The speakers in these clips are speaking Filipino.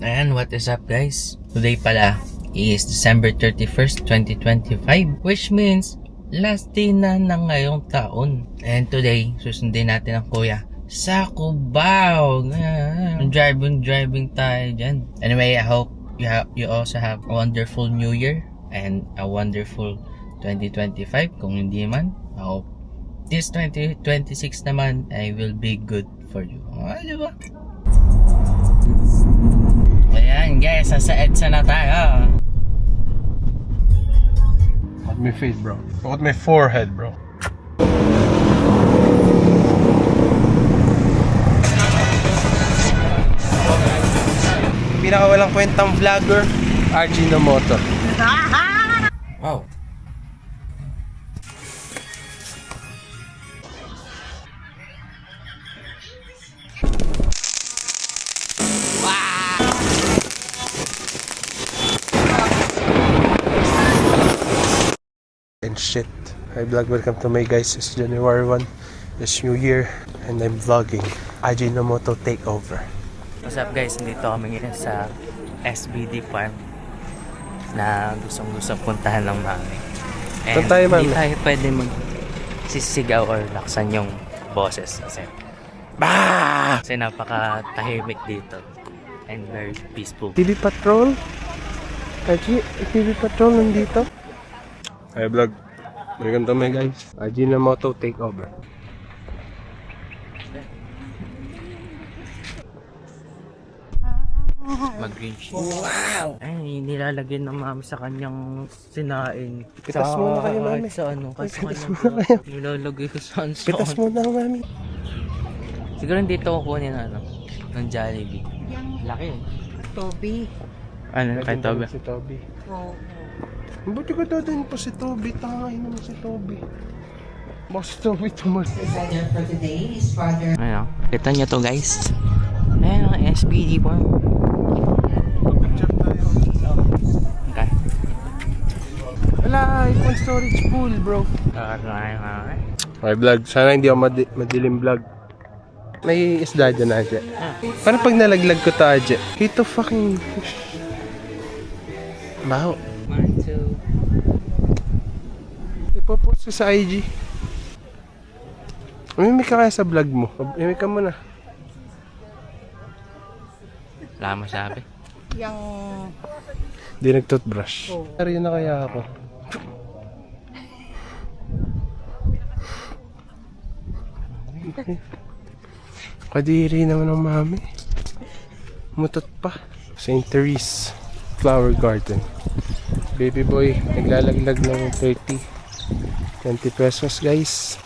And what is up guys? Today pala is December 31st, 2025, which means last day na ng ngayong taon. And today, susundin natin ang kuya sa Cubao. Driving tayo dyan. Anyway, I hope you also have a wonderful new year and a wonderful 2025. Kung hindi man, I hope this 2026 naman ay will be good for you. Diba? Ayan guys, nasa EDSA na tayo. Look at my face, bro. Look at my forehead, bro. Pinakawalang kwentang vlogger, RG Nomoto. Wow. And shit. Hi vlog, welcome to my guys. It's January 1. It's New Year and I'm vlogging. RG Nomoto takeover. What's up guys, nandito kami ngayon sa SBD Farm na gustong puntahan ng mami. And Saan tayo, mami? hindi tayo pwede magsisigaw or laksan yung boses kasi napaka-tahimik dito and very peaceful. TV Patrol? RG, TV Patrol nandito? Hi vlog, welcome to my guys. RG Nomoto takeover. Mag-green sheet. Wow! Ay, nilalagyan ng mami sa kanyang sinain. Pitas muna kayo, mami. Sa ano, Ay, sa pitas kanyang muna kayo. nilalagay ko saan. Pitas muna mami. Siguro dito kukunin ng Jollibee. Laki eh. Toby. Ano, kay Toby? Si Toby. Oo. Buti ko dadalhin pa si Toby. Tangay naman si Toby. Baka si Toby tumal. Designer for today is Father. Ayan, kita nyo to guys. Ayan ang SBD Farm. Picture tayo. Okay. Wala, iPhone storage full bro. Okay vlog, sana hindi ako madilim vlog. May isda dyan Aje. Parang pag nalaglag ko to Aje. Ito fucking fish. Baho. 1, 2. Ipopost ko sa IG. Umimik ka kaya sa vlog mo. Umimik ka muna. Wala masabi. Yung... Di nag-toothbrush. Pero yun na kaya ako. Kadiri naman ng mami. Mutot pa. St. Therese Flower Garden. Baby boy, naglalaglag ng 20 pesos guys.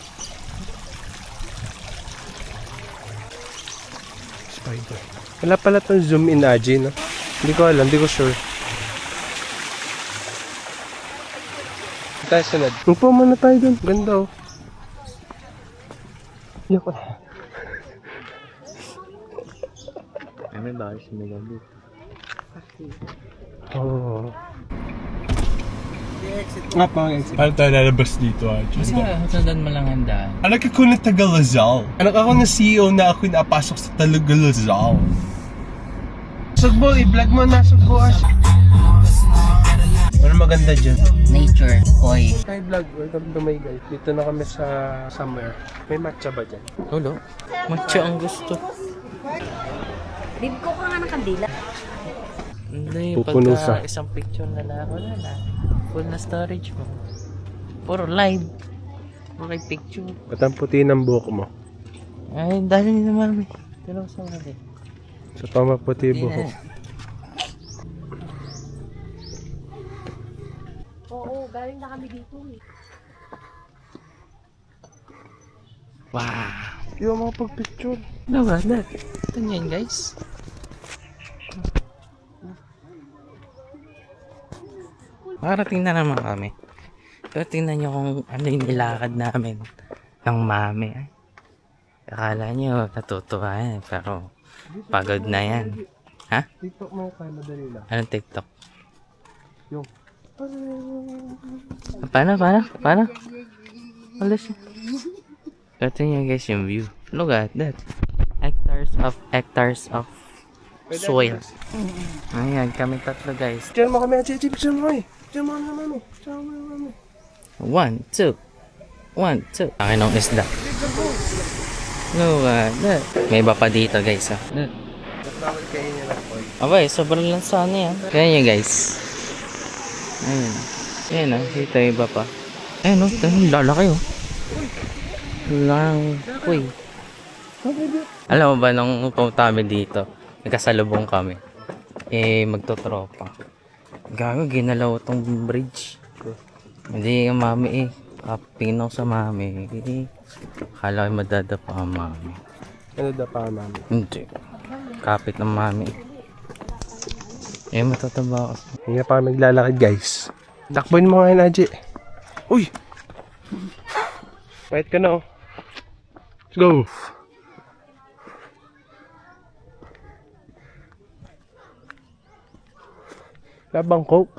Spider. Wala pala itong zoom in Aji, no? Hindi ko alam, hindi ko sure. Tayo sunod. Upo muna tayo dun. Ganda oh. Yoko. May bakit sumilagay. Oo. Nga pa ang exit. Paano tayo lalabas dito, Archie? Basta sundan mo lang ang daan. Anak ako na taga Lazal. Anak ako na CEO na ako napasok sa talaga Lazal. Sugbo, i-vlog mo na Sugbo Ash. Ano maganda dyan? Nature, boy. Hi vlog, welcome to my guys. Dito na kami sa somewhere. May matcha ba dyan? Tulo. Matcha ang gusto. Bib ko ka nga ng kandila. Hindi, Pupuno pagka sa- isang picture na lang, wala na. Full na storage mo. Puro live. Okay, picture. Ba't ang puti ng buhok mo? Ay, dali ni mami. Pero sa mali. Sa pamaputi buhok. Oo, galing na kami dito eh. Wow. Hindi ako makapag-picture. Ano ba? Ito yan guys. Makarating na naman kami. Pero tingnan nyo kung ano yung nilakad namin ng mami. Ay, akala nyo natutuwa yan. Pero pagod na yan. Ha? TikTok mo tayo, madali lang. Anong TikTok? Yung... Paano? Alas. Ito nyo guys yung view. Look at that. Hectares of Soil. Ayan, kami tatlo guys. Diyan mo kami, Aji. Diyan mo kami. Diyan mo kami, mami. Diyan mo kami. 1, 2. 1, 2. Akin ng isda. No, may iba pa dito guys ha. Bawal kayo niya lang po. Abay, sobrang lansa na yan. Kaya nyo guys. Ayun. Ayan ha, dito yung iba pa. Ayun o, lalaki o. Lang, uy. Alam mo ba, nung pumunta kami dito, nagkasalubong kami. Magtotropa. Gago, ginalaw tong bridge. Hindi nga mami kapinaw sa mami. Akala ko madadapa ang mami. Ano da pa, mami? Hindi. Kapit ng mami. Matataba ako. Hindi na pa kami naglalakad, guys. Takboin mo nga yun, Aji. Uy! Wait ka na, oh. Let's go! Labang Coke.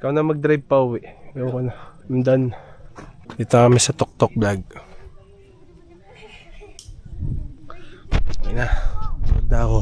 Ikaw na mag-drive pa uwi. Ikaw ko na. I'm done. Dito kami sa Tok Vlog. Ayun na. Pagod na ako.